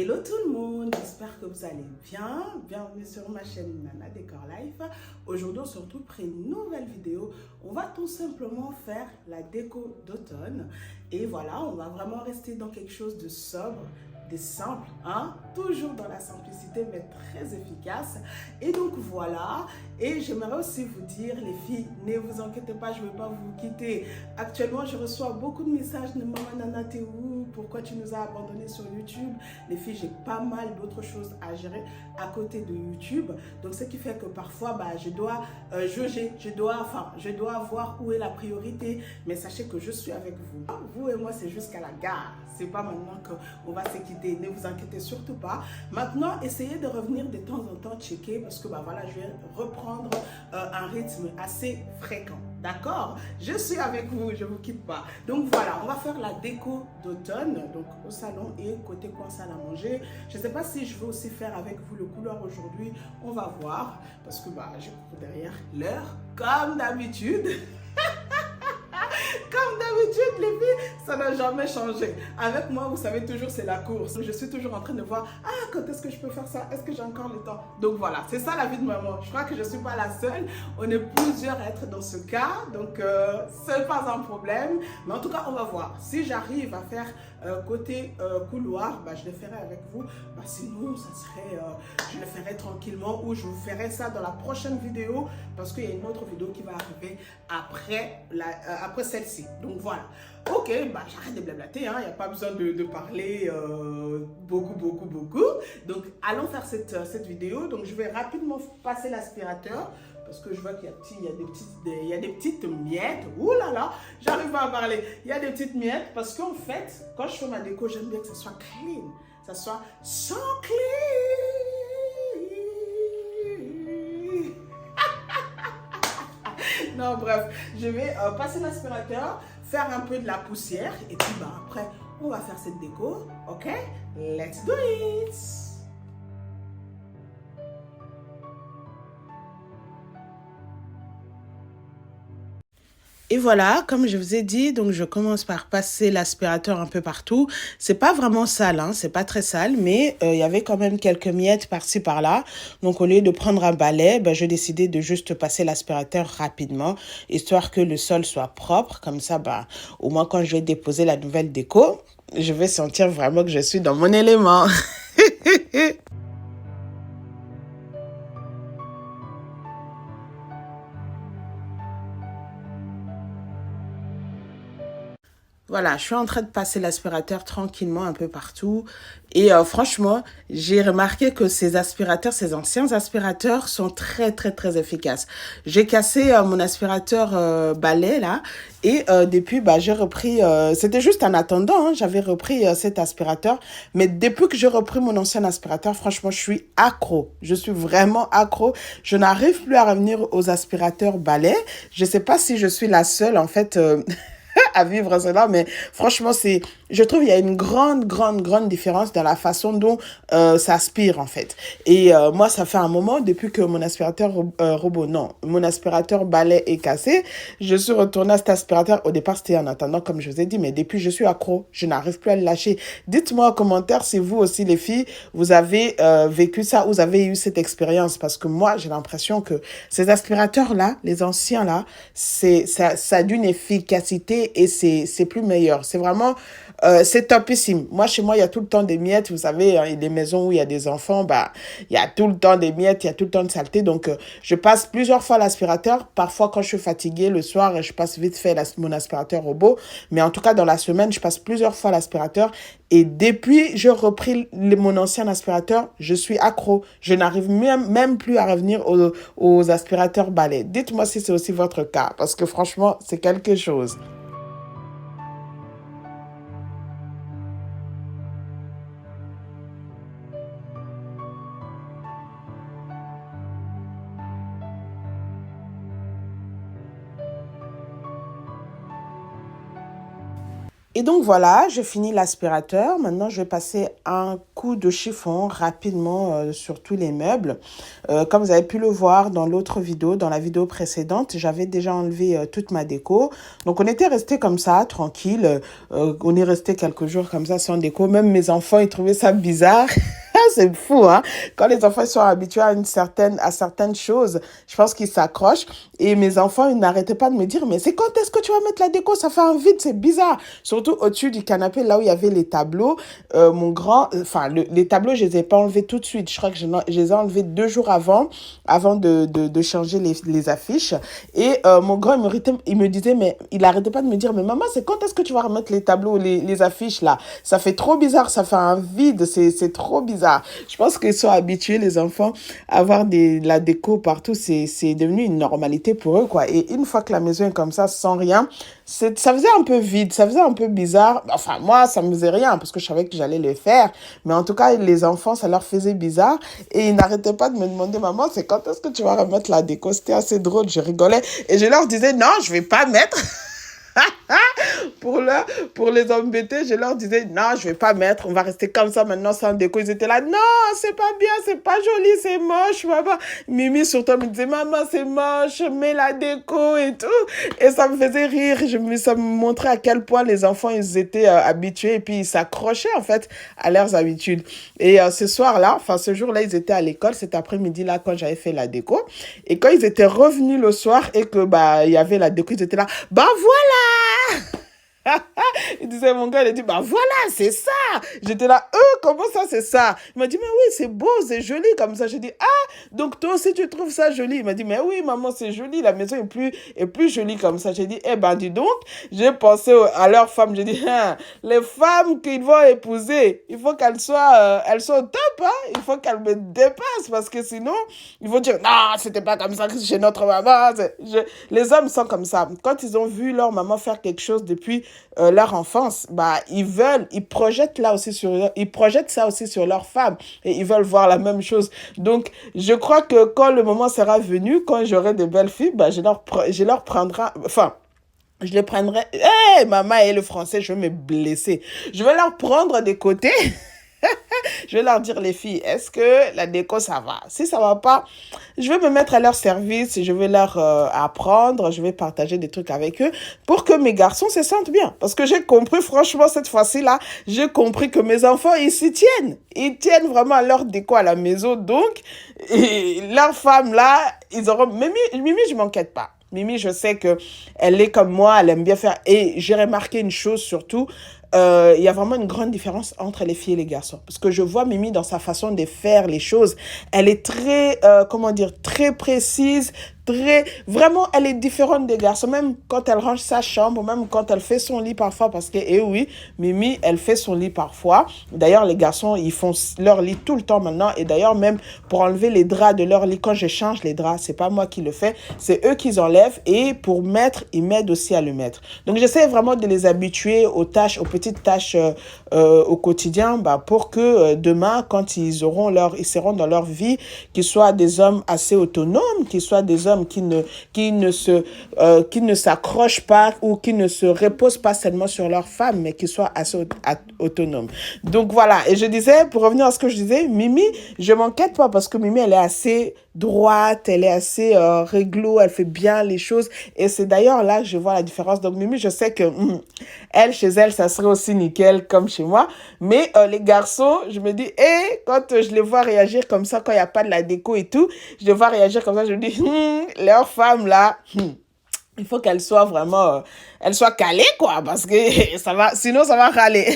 Hello tout le monde, j'espère que vous allez bien. Bienvenue sur ma chaîne Nana Décor Life. Aujourd'hui, on se retrouve pour une nouvelle vidéo. On va tout simplement faire la déco d'automne. Et voilà, on va vraiment rester dans quelque chose de sobre, de simple, hein? Toujours dans la simplicité, mais très efficace. Et donc voilà, et j'aimerais aussi vous dire, les filles, ne vous inquiétez pas, je ne vais pas vous quitter. Actuellement, je reçois beaucoup de messages de Maman Nana, t'es où? Pourquoi tu nous as abandonnés sur YouTube? Les filles, j'ai pas mal d'autres choses à gérer à côté de YouTube. Donc, ce qui fait que parfois, je dois jauger, je dois voir où est la priorité. Mais sachez que je suis avec vous. Vous et moi, c'est jusqu'à la gare. C'est pas maintenant qu'on va se quitter. Ne vous inquiétez surtout pas. Maintenant, essayez de revenir de temps en temps checker parce que voilà, je vais reprendre un rythme assez fréquent. D'accord? Je suis avec vous, je ne vous quitte pas. Donc voilà, on va faire la déco d'automne, donc au salon et côté coin salle à manger. Je ne sais pas si je vais aussi faire avec vous le couloir aujourd'hui. On va voir parce que je cours derrière l'heure comme d'habitude. Comme d'habitude, les filles, ça n'a jamais changé. Avec moi, vous savez toujours, c'est la course. Je suis toujours en train de voir, quand est-ce que je peux faire ça? Est-ce que j'ai encore le temps? Donc voilà, c'est ça la vie de maman. Je crois que je ne suis pas la seule. On est plusieurs à être dans ce cas. Donc, ce n'est pas un problème. Mais en tout cas, on va voir. Si j'arrive à faire côté couloir, je le ferai avec vous. Sinon, ça serait, je le ferai tranquillement ou je vous ferai ça dans la prochaine vidéo parce qu'il y a une autre vidéo qui va arriver après celle-ci. Donc voilà. Ok, j'arrête de blablater, il n'y a pas besoin de parler beaucoup. Donc allons faire cette vidéo. Donc je vais rapidement passer l'aspirateur parce que je vois qu'il y a des petites miettes. Ouh là là, j'arrive pas à parler. Il y a des petites miettes parce qu'en fait, quand je fais ma déco, j'aime bien que ça soit clean. Ça soit so clean. Non, bref, je vais passer l'aspirateur, faire un peu de la poussière et puis après, on va faire cette déco. Ok? Let's do it! Et voilà, comme je vous ai dit, donc je commence par passer l'aspirateur un peu partout. C'est pas vraiment sale, hein, c'est pas très sale, mais il y avait quand même quelques miettes par-ci par-là. Donc au lieu de prendre un balai, j'ai décidé de juste passer l'aspirateur rapidement, histoire que le sol soit propre. Comme ça, au moins quand je vais déposer la nouvelle déco, je vais sentir vraiment que je suis dans mon élément. Voilà, je suis en train de passer l'aspirateur tranquillement un peu partout. Et franchement, j'ai remarqué que ces anciens aspirateurs sont très efficaces. J'ai cassé mon aspirateur balai là. Et depuis, j'ai repris, c'était juste en attendant, hein, j'avais repris cet aspirateur. Mais depuis que j'ai repris mon ancien aspirateur, franchement, je suis accro. Je suis vraiment accro. Je n'arrive plus à revenir aux aspirateurs balai. Je ne sais pas si je suis la seule, en fait... à vivre cela, mais franchement, je trouve il y a une grande différence dans la façon dont ça aspire, en fait. Et moi, ça fait un moment, depuis que mon aspirateur mon aspirateur balai est cassé, je suis retournée à cet aspirateur. Au départ, c'était en attendant, comme je vous ai dit, mais depuis, je suis accro. Je n'arrive plus à le lâcher. Dites-moi en commentaire si vous aussi, les filles, vous avez vécu ça, vous avez eu cette expérience, parce que moi, j'ai l'impression que ces aspirateurs-là, les anciens-là, ça a d'une efficacité et c'est plus meilleur. C'est vraiment, c'est topissime. Moi, chez moi, il y a tout le temps des miettes. Vous savez, hein, les maisons où il y a des enfants, il y a tout le temps des miettes, il y a tout le temps de saleté. Donc, je passe plusieurs fois l'aspirateur. Parfois, quand je suis fatiguée le soir, je passe vite fait mon aspirateur robot. Mais en tout cas, dans la semaine, je passe plusieurs fois l'aspirateur. Et depuis j'ai repris mon ancien aspirateur, je suis accro. Je n'arrive même plus à revenir aux aspirateurs balais. Dites-moi si c'est aussi votre cas, parce que franchement, c'est quelque chose. Et donc voilà, j'ai fini l'aspirateur. Maintenant, je vais passer un coup de chiffon rapidement sur tous les meubles. Comme vous avez pu le voir dans l'autre vidéo, dans la vidéo précédente, j'avais déjà enlevé toute ma déco. Donc on était resté comme ça, tranquille. On est resté quelques jours comme ça sans déco. Même mes enfants, ils trouvaient ça bizarre. C'est fou, hein? Quand les enfants sont habitués à certaines choses, je pense qu'ils s'accrochent. Et mes enfants, ils n'arrêtaient pas de me dire, mais c'est quand est-ce que tu vas mettre la déco? Ça fait un vide, c'est bizarre. Surtout au-dessus du canapé, là où il y avait les tableaux. Les tableaux, je les ai pas enlevés tout de suite. Je crois que je les ai enlevés 2 jours avant de changer les affiches. Et mon grand, il me disait, mais il arrêtait pas de me dire, mais maman, c'est quand est-ce que tu vas remettre les tableaux, les affiches là? Ça fait trop bizarre, ça fait un vide, c'est trop bizarre. Je pense qu'ils sont habitués, les enfants, à avoir la déco partout. C'est devenu une normalité pour eux, quoi. Et une fois que la maison est comme ça, sans rien, ça faisait un peu vide, ça faisait un peu bizarre. Enfin, moi, ça me faisait rien parce que je savais que j'allais le faire. Mais en tout cas, les enfants, ça leur faisait bizarre. Et ils n'arrêtaient pas de me demander, maman, c'est quand est-ce que tu vas remettre la déco? C'était assez drôle, je rigolais. Et je leur disais, non, je vais pas mettre. Pour les embêter, je leur disais, non, je vais pas mettre, on va rester comme ça maintenant sans déco. Ils étaient là, non, c'est pas bien, c'est pas joli, c'est moche, maman. Mimi surtout me disait, maman, c'est moche, mets la déco et tout. Et ça me faisait rire, ça me montrait à quel point les enfants, ils étaient habitués et puis ils s'accrochaient en fait à leurs habitudes. Et ce jour-là, ils étaient à l'école, cet après-midi-là, quand j'avais fait la déco. Et quand ils étaient revenus le soir et que, il y avait la déco, ils étaient là, bah voilà! Il disait, mon gars, il a dit, bah voilà, c'est ça. J'étais là, comment ça, c'est ça? Il m'a dit, mais oui, c'est beau, c'est joli comme ça. J'ai dit, ah, donc toi aussi, tu trouves ça joli? Il m'a dit, mais oui, maman, c'est joli, la maison est plus jolie comme ça. J'ai dit, eh ben, dis donc, j'ai pensé à leurs femmes. J'ai dit, hein, les femmes qu'ils vont épouser, il faut qu'elles soient au top, hein? Il faut qu'elles me dépassent parce que sinon, ils vont dire, non, c'était pas comme ça que chez notre maman. Les hommes sont comme ça. Quand ils ont vu leur maman faire quelque chose depuis leur enfance, ils projettent ça aussi sur leur femme et ils veulent voir la même chose. Donc, je crois que quand le moment sera venu, quand j'aurai des belles filles, je leur prendrai, enfin, je les prendrai, hey, maman et le français, je vais me blesser. Je vais leur prendre des côtés. Je vais leur dire, les filles, est-ce que la déco, ça va? Si ça va pas, je vais me mettre à leur service, je vais leur apprendre, je vais partager des trucs avec eux pour que mes garçons se sentent bien. Parce que j'ai compris, franchement, cette fois-ci-là, j'ai compris que mes enfants, ils s'y tiennent. Ils tiennent vraiment à leur déco à la maison. Donc, leurs femmes, là, ils auront... Mimi, je m'inquiète pas. Mimi, je sais que elle est comme moi, elle aime bien faire. Et j'ai remarqué une chose surtout, il y a vraiment une grande différence entre les filles et les garçons. Parce que je vois Mimi dans sa façon de faire les choses. Elle est très, très précise, vraiment, elle est différente des garçons. Même quand elle range sa chambre, même quand elle fait son lit parfois. Parce que, eh oui, Mimi, elle fait son lit parfois. D'ailleurs, les garçons, ils font leur lit tout le temps maintenant. Et d'ailleurs, même pour enlever les draps de leur lit, quand je change les draps, c'est pas moi qui le fais. C'est eux qui enlèvent. Et pour mettre, ils m'aident aussi à le mettre. Donc, j'essaie vraiment de les habituer aux petites tâches au quotidien, pour que demain, quand ils seront dans leur vie, qu'ils soient des hommes assez autonomes, qu'ils soient des hommes qui ne s'accrochent pas ou qui ne se reposent pas seulement sur leur femme, mais qui soient assez autonomes. Donc voilà, et je disais, pour revenir à ce que je disais, Mimi, je m'inquiète pas parce que Mimi, elle est assez droite, elle est assez réglo, elle fait bien les choses. Et c'est d'ailleurs là que je vois la différence. Donc Mimi, je sais que elle, chez elle, ça serait aussi nickel comme chez moi. Mais les garçons, je me dis, quand je les vois réagir comme ça, quand il n'y a pas de la déco et tout, je les vois réagir comme ça, je me dis, leur femme là, il faut qu'elle soit vraiment, elle soit calée quoi, parce que sinon ça va râler.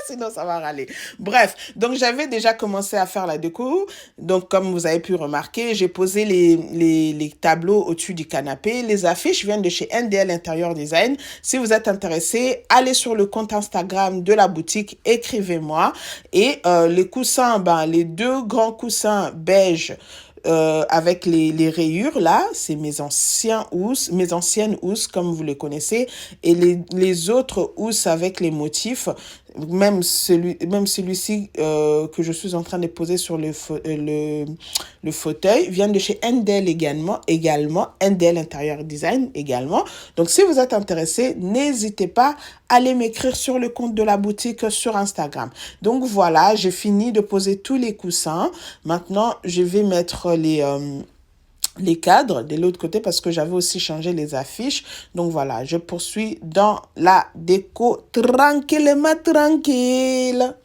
Sinon, ça va râler. Bref, donc j'avais déjà commencé à faire la déco. Donc, comme vous avez pu remarquer, j'ai posé les tableaux au-dessus du canapé. Les affiches viennent de chez NDL Interior Design. Si vous êtes intéressé, allez sur le compte Instagram de la boutique, écrivez-moi. Et les coussins, les 2 grands coussins beige avec les rayures là, c'est mes anciennes housses comme vous les connaissez, et les autres housses avec les motifs, Même celui-ci que je suis en train de poser sur le fauteuil vient de chez Endel également, Endel Interior Design également. Donc, si vous êtes intéressé, n'hésitez pas à aller m'écrire sur le compte de la boutique sur Instagram. Donc, voilà, j'ai fini de poser tous les coussins. Maintenant, je vais mettre les cadres de l'autre côté parce que j'avais aussi changé les affiches. Donc voilà, je poursuis dans la déco tranquillement tranquille.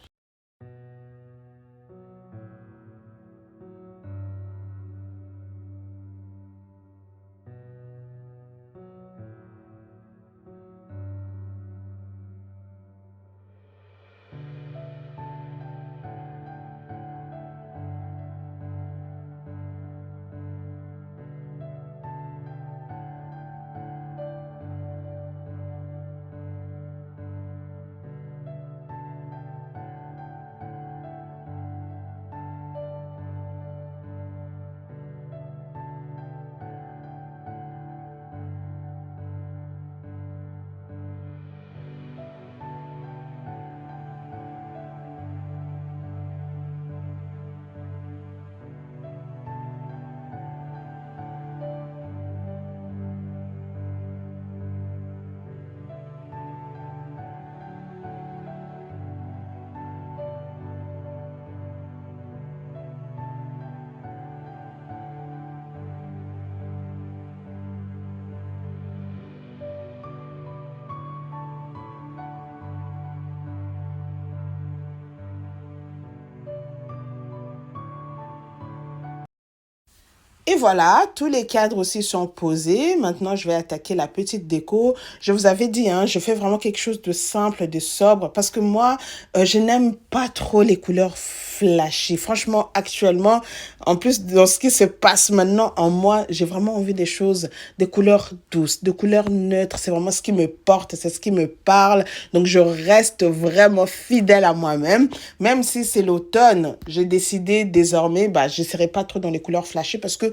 Et voilà, tous les cadres aussi sont posés. Maintenant, je vais attaquer la petite déco. Je vous avais dit, hein, je fais vraiment quelque chose de simple, de sobre, parce que moi, je n'aime pas trop les couleurs flashy. Franchement, actuellement, en plus, dans ce qui se passe maintenant en moi, j'ai vraiment envie des choses, des couleurs douces, de couleurs neutres. C'est vraiment ce qui me porte, c'est ce qui me parle. Donc, je reste vraiment fidèle à moi-même. Même si c'est l'automne, j'ai décidé désormais, bah, je ne serai pas trop dans les couleurs flashy parce que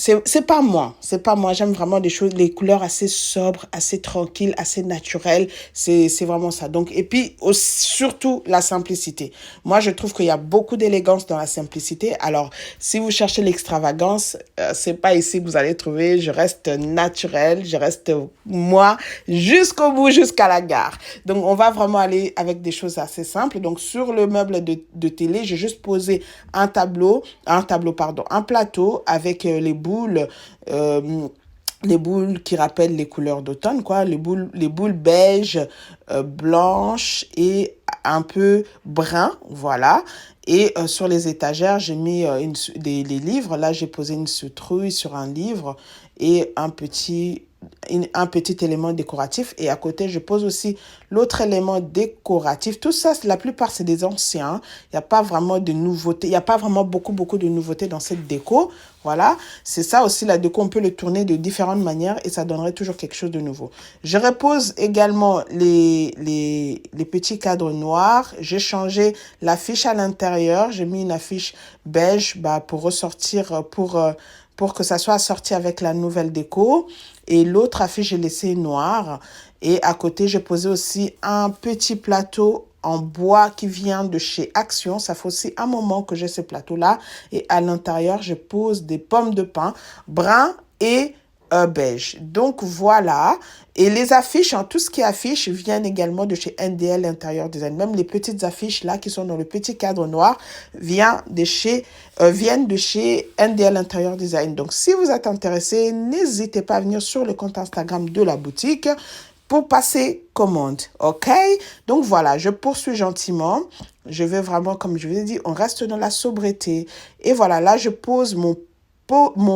c'est pas moi. C'est pas moi. J'aime vraiment des choses, les couleurs assez sobres, assez tranquilles, assez naturelles. C'est vraiment ça. Donc, et puis, surtout, la simplicité. Moi, je trouve qu'il y a beaucoup d'élégance dans la simplicité. Alors, si vous cherchez l'extravagance, c'est pas ici que vous allez trouver. Je reste naturelle, je reste moi jusqu'au bout, jusqu'à la gare. Donc, on va vraiment aller avec des choses assez simples. Donc, sur le meuble de télé, j'ai juste posé un plateau avec les boules qui rappellent les couleurs d'automne, quoi, les boules beige, blanches et un peu brun, voilà. Et sur les étagères, j'ai mis les livres. Là, j'ai posé une citrouille sur un livre et un petit élément décoratif. Et à côté, je pose aussi l'autre élément décoratif. Tout ça, la plupart, c'est des anciens. Il n'y a pas vraiment de nouveautés. Il n'y a pas vraiment beaucoup de nouveautés dans cette déco. Voilà. C'est ça aussi, la déco. On peut le tourner de différentes manières et ça donnerait toujours quelque chose de nouveau. Je repose également les petits cadres noirs. J'ai changé l'affiche à l'intérieur. J'ai mis une affiche beige pour ressortir, pour que ça soit assorti avec la nouvelle déco. Et l'autre affiche, j'ai laissé noire. Et à côté, j'ai posé aussi un petit plateau en bois qui vient de chez Action. Ça fait aussi un moment que j'ai ce plateau-là. Et à l'intérieur, je pose des pommes de pin brun et beige. Donc voilà. Et les affiches, hein, tout ce qui est affiche, viennent également de chez NDL Interior Design. Même les petites affiches là qui sont dans le petit cadre noir viennent de chez NDL Interior Design. Donc si vous êtes intéressé, n'hésitez pas à venir sur le compte Instagram de la boutique pour passer commande. OK? Donc voilà, je poursuis gentiment. Je vais vraiment, comme je vous ai dit, on reste dans la sobriété. Et voilà, là, je pose mon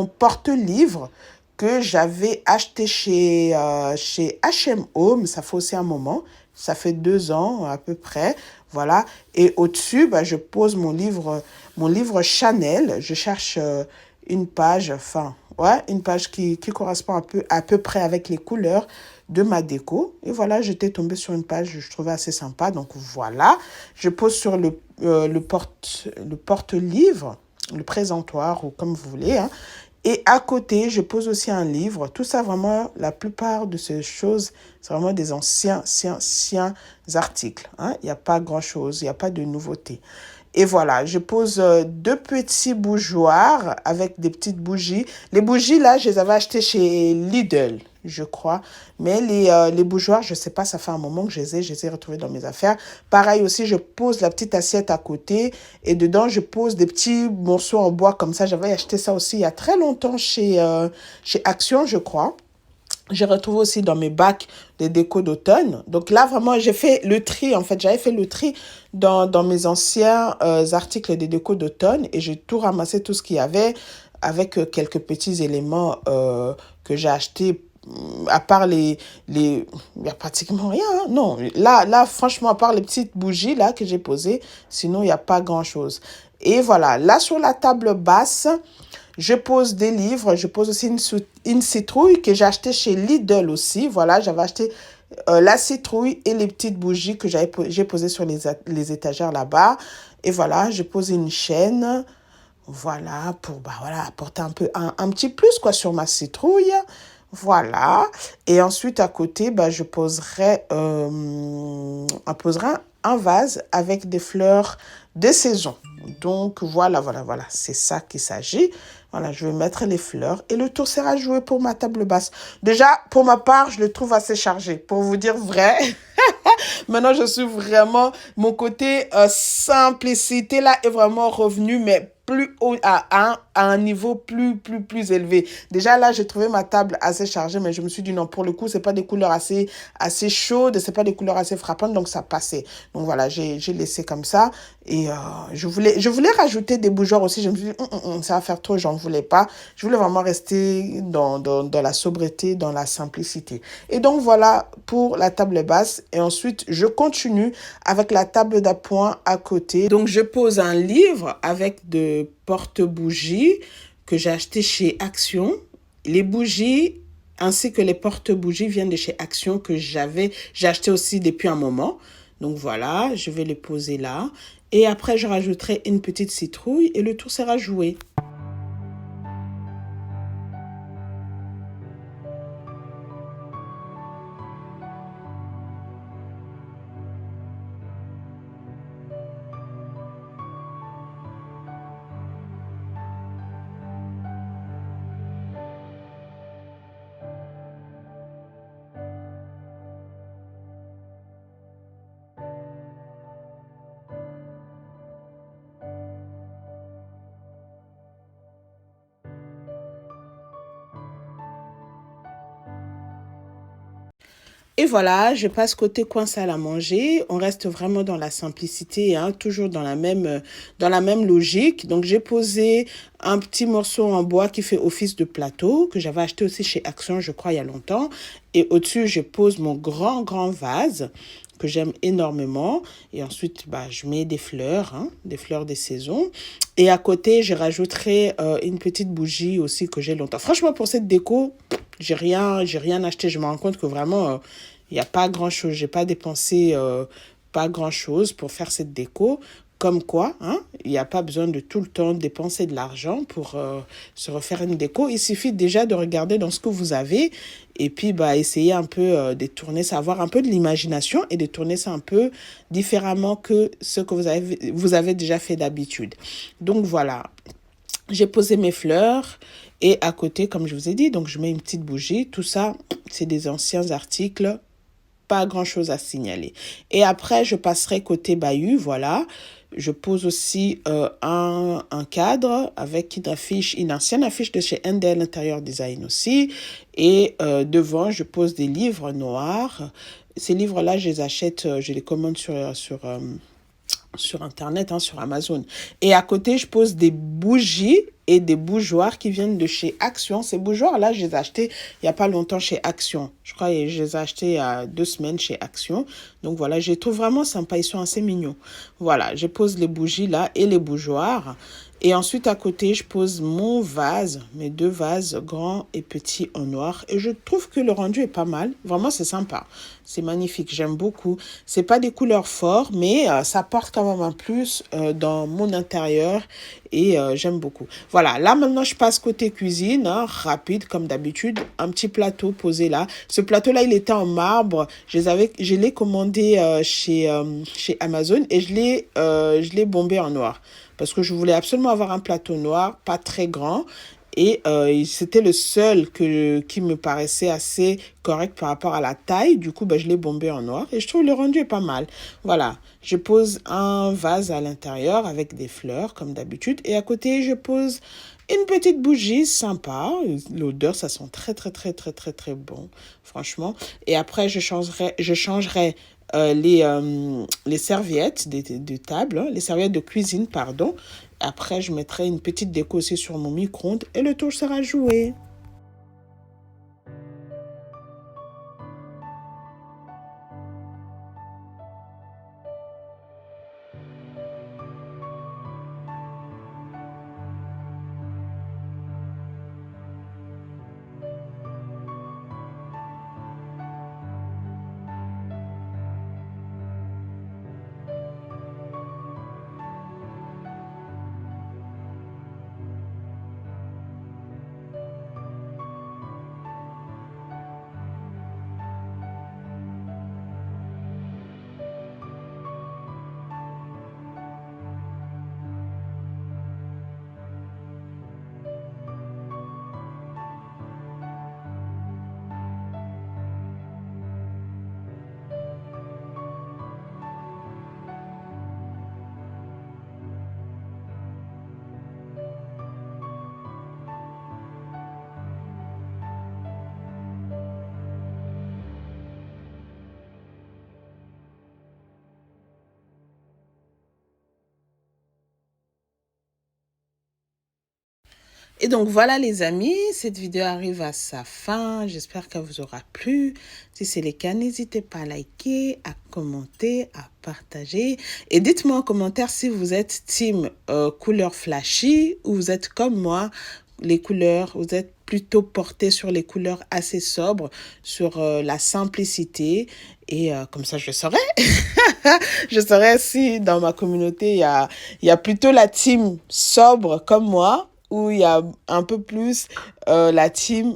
porte-livre que j'avais acheté chez H&M Home. Ça fait aussi un moment. Ça fait 2 ans à peu près. Voilà. Et au-dessus, je pose mon livre Chanel. Je cherche une page, une page qui correspond à peu près avec les couleurs de ma déco. Et voilà, j'étais tombée sur une page que je trouvais assez sympa. Donc voilà, je pose sur le porte-livre, le présentoir ou comme vous voulez, hein. Et à côté, je pose aussi un livre. Tout ça, vraiment, la plupart de ces choses, c'est vraiment des anciens articles. Hein. Il n'y a pas grand-chose, il n'y a pas de nouveauté. Et voilà, je pose deux petits bougeoirs avec des petites bougies. Les bougies, là, je les avais achetées chez Lidl, je crois. Mais les bougeoirs, je ne sais pas, ça fait un moment que je les ai retrouvés dans mes affaires. Pareil aussi, je pose la petite assiette à côté et dedans, je pose des petits morceaux en bois comme ça. J'avais acheté ça aussi il y a très longtemps chez Action, je crois. J'ai retrouvé aussi dans mes bacs des décos d'automne. Donc là, vraiment, j'ai fait le tri. En fait, j'avais fait le tri dans mes anciens articles des décos d'automne et j'ai tout ramassé, tout ce qu'il y avait, avec quelques petits éléments que j'ai achetés. À part il n'y a pratiquement rien. Hein. Non, là, franchement, à part les petites bougies là que j'ai posées, sinon, il n'y a pas grand-chose. Et voilà, là, sur la table basse, je pose des livres, je pose aussi une citrouille que j'ai achetée chez Lidl aussi. Voilà, j'avais acheté la citrouille et les petites bougies que j'ai posées sur les étagères là-bas. Et voilà, je pose une chaîne, voilà, pour voilà, apporter un petit plus quoi, sur ma citrouille. Voilà. Et ensuite, à côté, je poserai un vase avec des fleurs de saison. Donc, voilà. C'est ça qu'il s'agit. Voilà, je vais mettre les fleurs et le tour sera joué pour ma table basse. Déjà, pour ma part, je le trouve assez chargé. Pour vous dire vrai, maintenant, je suis vraiment... Mon côté simplicité, là, est vraiment revenu, mais plus haut, à un niveau plus élevé. Déjà, là, j'ai trouvé ma table assez chargée, mais je me suis dit non, pour le coup, c'est pas des couleurs assez chaudes, c'est pas des couleurs assez frappantes, donc ça passait. Donc voilà, j'ai laissé comme ça. Et je voulais rajouter des bougeoirs aussi. Je me suis dit, ça va faire trop, j'en voulais pas. Je voulais vraiment rester dans la sobriété, dans la simplicité. Et donc voilà pour la table basse. Et ensuite, je continue avec la table d'appoint à côté. Donc, je pose un livre avec de porte-bougies que j'ai acheté chez Action. Les bougies ainsi que les porte-bougies viennent de chez Action que j'ai acheté aussi depuis un moment. Donc voilà, je vais les poser là. Et après, je rajouterai une petite citrouille et le tour sera joué. Et voilà, je passe côté coin salle à manger. On reste vraiment dans la simplicité, hein, toujours dans la même logique. Donc, j'ai posé un petit morceau en bois qui fait office de plateau, que j'avais acheté aussi chez Action, je crois, il y a longtemps. Et au-dessus, je pose mon grand vase que j'aime énormément. Et ensuite, je mets des fleurs, hein, des fleurs des saisons. Et à côté, je rajouterai une petite bougie aussi que j'ai longtemps. Franchement, pour cette déco, j'ai rien acheté. Je me rends compte que vraiment, il n'y a pas grand-chose. J'ai pas dépensé pas grand-chose pour faire cette déco. Comme quoi, hein, il n'y a pas besoin de tout le temps dépenser de l'argent pour se refaire une déco. Il suffit déjà de regarder dans ce que vous avez et puis essayer un peu de tourner ça, avoir un peu de l'imagination et de tourner ça un peu différemment que ce que vous avez déjà fait d'habitude. Donc voilà, j'ai posé mes fleurs et à côté, comme je vous ai dit, donc je mets une petite bougie. Tout ça, c'est des anciens articles. Pas grand-chose à signaler. Et après, je passerai côté bahut, voilà. Je pose aussi un cadre avec une ancienne affiche de chez Endel Interior Design aussi. Et devant, je pose des livres noirs. Ces livres-là, je les achète, je les commande sur Internet, hein, sur Amazon. Et à côté, je pose des bougies et des bougeoirs qui viennent de chez Action. Ces bougeoirs-là, je les ai achetés il n'y a pas longtemps chez Action. Je crois que je les ai achetés il y a 2 semaines chez Action. Donc voilà, je les trouve vraiment sympas. Ils sont assez mignons. Voilà, je pose les bougies là et les bougeoirs. Et ensuite, à côté, je pose mon vase, mes 2 vases, grands et petits en noir. Et je trouve que le rendu est pas mal. Vraiment, c'est sympa. C'est magnifique, j'aime beaucoup. C'est pas des couleurs fortes, mais ça apporte quand même un plus dans mon intérieur. Et j'aime beaucoup. Voilà, là maintenant, je passe côté cuisine, hein, rapide comme d'habitude. Un petit plateau posé là. Ce plateau-là, il était en marbre. Je l'ai commandé chez Amazon et je l'ai bombé en noir. Parce que je voulais absolument avoir un plateau noir, pas très grand. Et c'était le seul qui me paraissait assez correct par rapport à la taille. Du coup, je l'ai bombé en noir et je trouve le rendu est pas mal. Voilà, je pose un vase à l'intérieur avec des fleurs comme d'habitude. Et à côté, je pose une petite bougie sympa. L'odeur, ça sent très, très, très, très, très, très bon, franchement. Et après, je changerai les serviettes de table, hein, les serviettes de cuisine, pardon. Après, je mettrai une petite déco aussi sur mon micro-ondes et le tour sera joué. Et donc voilà les amis, cette vidéo arrive à sa fin. J'espère qu'elle vous aura plu. Si c'est le cas, n'hésitez pas à liker, à commenter, à partager. Et dites-moi en commentaire si vous êtes team couleur flashy ou vous êtes comme moi, les couleurs, vous êtes plutôt porté sur les couleurs assez sobres, sur la simplicité. Et comme ça, je saurai. Je saurai si dans ma communauté, il y a plutôt la team sobre comme moi, où il y a un peu plus la team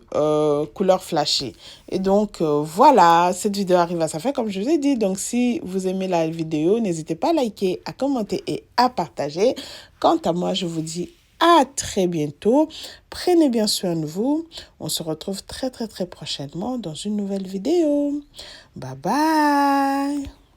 couleur flashy. Et donc, voilà, cette vidéo arrive à sa fin, comme je vous ai dit. Donc, si vous aimez la vidéo, n'hésitez pas à liker, à commenter et à partager. Quant à moi, je vous dis à très bientôt. Prenez bien soin de vous. On se retrouve très, très, très prochainement dans une nouvelle vidéo. Bye bye.